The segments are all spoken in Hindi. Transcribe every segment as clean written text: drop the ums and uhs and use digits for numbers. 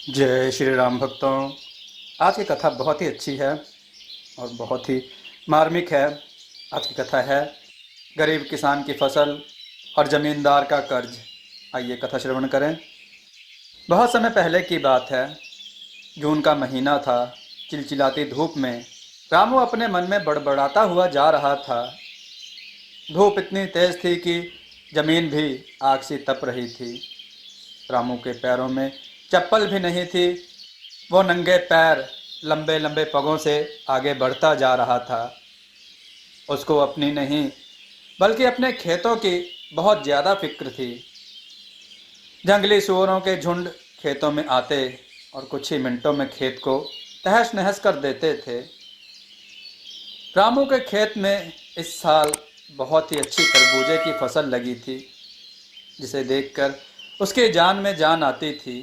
जय श्री राम भक्तों। आज की कथा बहुत ही अच्छी है और बहुत ही मार्मिक है। आज की कथा है गरीब किसान की फसल और ज़मींदार का कर्ज। आइए कथा श्रवण करें। बहुत समय पहले की बात है। जून का महीना था। चिलचिलाती धूप में रामू अपने मन में बड़बड़ाता हुआ जा रहा था। धूप इतनी तेज थी कि जमीन भी आग से तप रही थी। रामू के पैरों में चप्पल भी नहीं थी। वो नंगे पैर लंबे लंबे पगों से आगे बढ़ता जा रहा था। उसको अपनी नहीं बल्कि अपने खेतों की बहुत ज़्यादा फिक्र थी। जंगली सूअरों के झुंड खेतों में आते और कुछ ही मिनटों में खेत को तहस नहस कर देते थे। रामू के खेत में इस साल बहुत ही अच्छी तरबूजे की फसल लगी थी, जिसे देखकर उसकी जान में जान आती थी।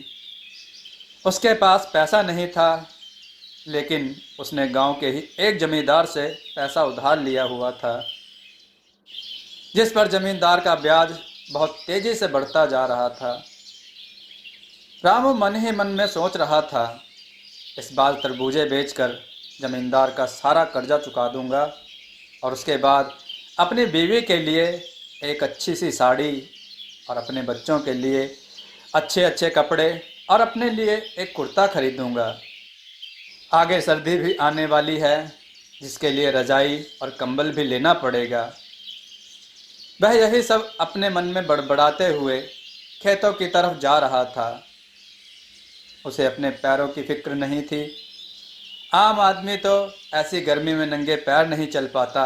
उसके पास पैसा नहीं था, लेकिन उसने गांव के ही एक जमींदार से पैसा उधार लिया हुआ था, जिस पर जमींदार का ब्याज बहुत तेजी से बढ़ता जा रहा था। रामू मन ही मन में सोच रहा था, इस बार तरबूजे बेचकर जमींदार का सारा कर्जा चुका दूंगा और उसके बाद अपनी बीवी के लिए एक अच्छी सी साड़ी और अपने बच्चों के लिए अच्छे अच्छे कपड़े और अपने लिए एक कुर्ता खरीदूंगा। आगे सर्दी भी आने वाली है, जिसके लिए रजाई और कंबल भी लेना पड़ेगा। वह यही सब अपने मन में बड़बड़ाते हुए खेतों की तरफ जा रहा था। उसे अपने पैरों की फिक्र नहीं थी। आम आदमी तो ऐसी गर्मी में नंगे पैर नहीं चल पाता,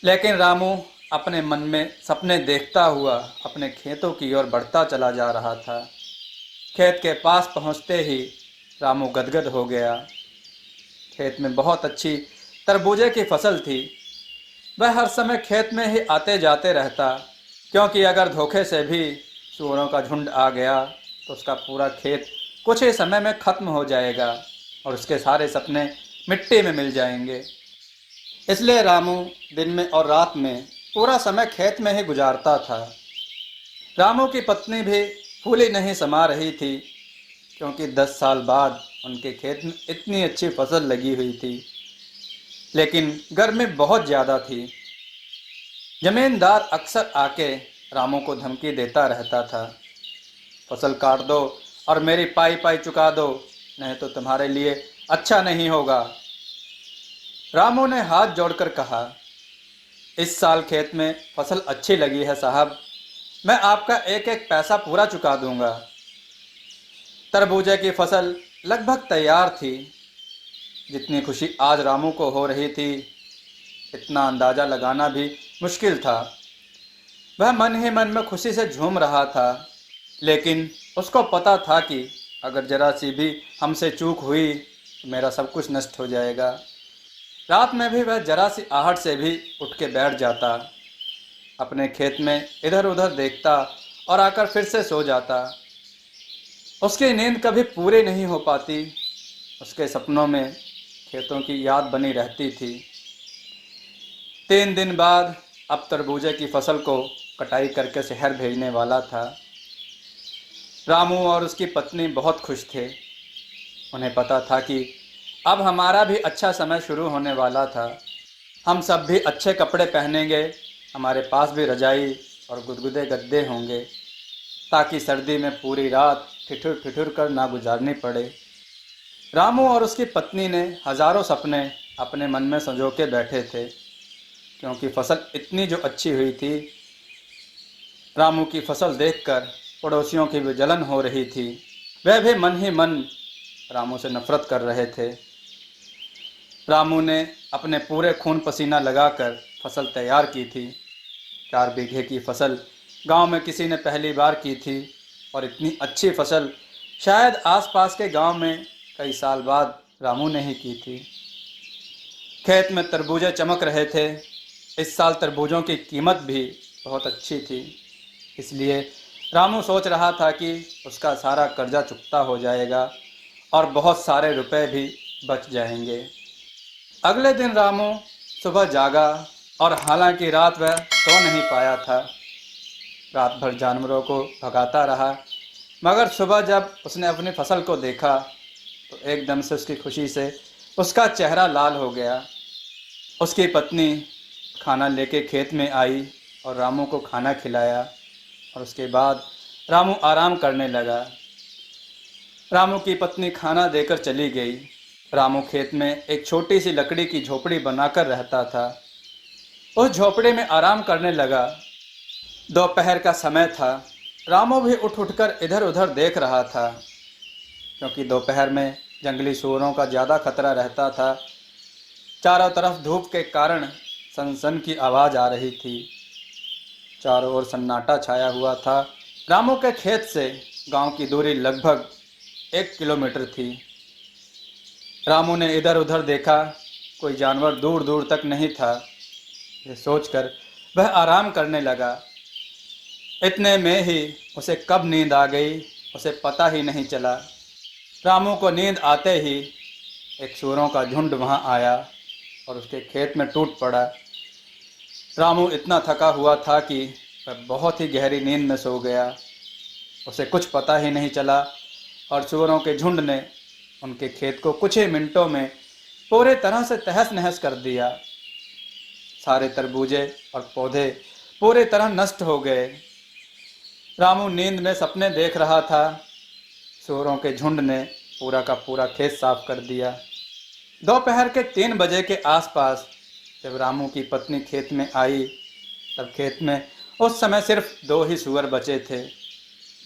लेकिन रामू अपने मन में सपने देखता हुआ अपने खेतों की ओर बढ़ता चला जा रहा था। खेत के पास पहुंचते ही रामू गदगद हो गया। खेत में बहुत अच्छी तरबूजे की फसल थी। वह हर समय खेत में ही आते जाते रहता, क्योंकि अगर धोखे से भी सूअरों का झुंड आ गया तो उसका पूरा खेत कुछ ही समय में खत्म हो जाएगा और उसके सारे सपने मिट्टी में मिल जाएंगे। इसलिए रामू दिन में और रात में पूरा समय खेत में ही गुजारता था। रामू की पत्नी भी फूली नहीं समा रही थी, क्योंकि 10 साल बाद उनके खेत में इतनी अच्छी फसल लगी हुई थी, लेकिन गर्मी बहुत ज़्यादा थी। जमींदार अक्सर आके रामू को धमकी देता रहता था, फसल काट दो और मेरी पाई पाई चुका दो, नहीं तो तुम्हारे लिए अच्छा नहीं होगा। रामू ने हाथ जोड़कर कहा, इस साल खेत में फसल अच्छी लगी है साहब, मैं आपका एक एक पैसा पूरा चुका दूंगा। तरबूजे की फसल लगभग तैयार थी। जितनी खुशी आज रामू को हो रही थी, इतना अंदाज़ा लगाना भी मुश्किल था। वह मन ही मन में खुशी से झूम रहा था, लेकिन उसको पता था कि अगर जरा सी भी हमसे चूक हुई तो मेरा सब कुछ नष्ट हो जाएगा। रात में भी वह जरा सी आहट से भी उठ के बैठ जाता, अपने खेत में इधर उधर देखता और आकर फिर से सो जाता। उसकी नींद कभी पूरी नहीं हो पाती। उसके सपनों में खेतों की याद बनी रहती थी। 3 दिन बाद अब तरबूजे की फसल को कटाई करके शहर भेजने वाला था। रामू और उसकी पत्नी बहुत खुश थे। उन्हें पता था कि अब हमारा भी अच्छा समय शुरू होने वाला था। हम सब भी अच्छे कपड़े पहनेंगे, हमारे पास भी रजाई और गुदगुदे गद्दे होंगे, ताकि सर्दी में पूरी रात ठिठुर ठिठुर कर ना गुजारनी पड़े। रामू और उसकी पत्नी ने हजारों सपने अपने मन में संजो के बैठे थे, क्योंकि फसल इतनी जो अच्छी हुई थी। रामू की फसल देखकर पड़ोसियों की भी जलन हो रही थी। वह भी मन ही मन रामू से नफरत कर रहे थे। रामू ने अपने पूरे खून पसीना लगाकर फसल तैयार की थी। 4 बीघे की फसल गांव में किसी ने पहली बार की थी, और इतनी अच्छी फसल शायद आसपास के गांव में कई साल बाद रामू ने ही की थी। खेत में तरबूजे चमक रहे थे। इस साल तरबूजों की कीमत भी बहुत अच्छी थी, इसलिए रामू सोच रहा था कि उसका सारा कर्जा चुकता हो जाएगा और बहुत सारे रुपए भी बच जाएंगे। अगले दिन रामू सुबह जागा, और हालांकि रात वह सो नहीं पाया था। रात भर जानवरों को भगाता रहा, मगर सुबह जब उसने अपनी फसल को देखा तो एकदम से उसकी खुशी से उसका चेहरा लाल हो गया। उसकी पत्नी खाना लेके खेत में आई और रामू को खाना खिलाया और उसके बाद रामू आराम करने लगा। रामू की पत्नी खाना देकर चली गई। रामू खेत में एक छोटी सी लकड़ी की झोपड़ी बनाकर रहता था। उस झोपड़ी में आराम करने लगा। दोपहर का समय था। रामू भी उठकर इधर उधर देख रहा था, क्योंकि दोपहर में जंगली सूअरों का ज़्यादा खतरा रहता था। चारों तरफ धूप के कारण सनसन की आवाज़ आ रही थी। चारों ओर सन्नाटा छाया हुआ था। रामू के खेत से गांव की दूरी लगभग 1 किलोमीटर थी। रामू ने इधर उधर देखा, कोई जानवर दूर दूर तक नहीं था। ये सोचकर वह आराम करने लगा। इतने में ही उसे कब नींद आ गई उसे पता ही नहीं चला। रामू को नींद आते ही एक सूअरों का झुंड वहां आया और उसके खेत में टूट पड़ा। रामू इतना थका हुआ था कि वह बहुत ही गहरी नींद में सो गया। उसे कुछ पता ही नहीं चला और सूअरों के झुंड ने उनके खेत को कुछ ही मिनटों में पूरे तरह से तहस नहस कर दिया। सारे तरबूजे और पौधे पूरी तरह नष्ट हो गए। रामू नींद में सपने देख रहा था। सूअरों के झुंड ने पूरा का पूरा खेत साफ कर दिया। दोपहर के 3 बजे के आसपास जब रामू की पत्नी खेत में आई, तब खेत में उस समय सिर्फ 2 ही सूअर बचे थे।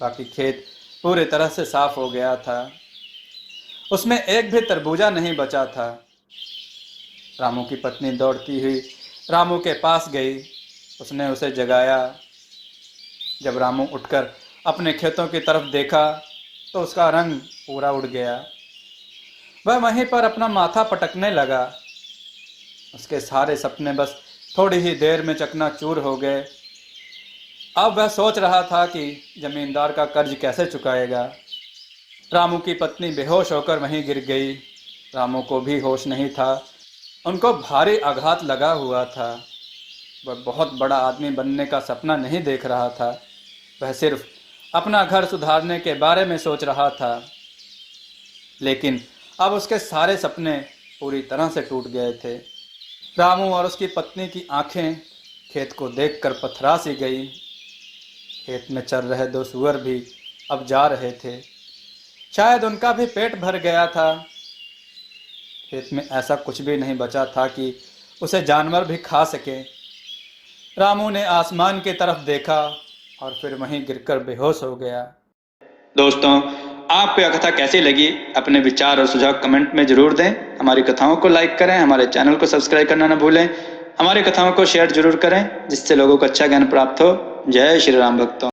बाकी खेत पूरी तरह से साफ हो गया था। उसमें एक भी तरबूजा नहीं बचा था। रामू की पत्नी दौड़ती हुई रामू के पास गई। उसने उसे जगाया। जब रामू उठकर अपने खेतों की तरफ देखा तो उसका रंग पूरा उड़ गया। वह वहीं पर अपना माथा पटकने लगा। उसके सारे सपने बस थोड़ी ही देर में चकनाचूर हो गए। अब वह सोच रहा था कि जमींदार का कर्ज कैसे चुकाएगा। रामू की पत्नी बेहोश होकर वहीं गिर गई। रामू को भी होश नहीं था। उनको भारी आघात लगा हुआ था। वह बहुत बड़ा आदमी बनने का सपना नहीं देख रहा था। वह सिर्फ अपना घर सुधारने के बारे में सोच रहा था। लेकिन अब उसके सारे सपने पूरी तरह से टूट गए थे। रामू और उसकी पत्नी की आंखें खेत को देखकर पथरा सी गई। खेत में चल रहे 2 सूअर भी अब जा रहे थे। शायद उनका भी पेट भर गया था। खेत में ऐसा कुछ भी नहीं बचा था कि उसे जानवर भी खा सके। रामू ने आसमान की तरफ देखा और फिर वहीं गिरकर बेहोश हो गया। दोस्तों, आपको यह कथा कैसी लगी अपने विचार और सुझाव कमेंट में जरूर दें। हमारी कथाओं को लाइक करें, हमारे चैनल को सब्सक्राइब करना न भूलें। हमारी कथाओं को शेयर जरूर करें जिससे लोगों को अच्छा ज्ञान प्राप्त हो। जय श्री राम भक्तों।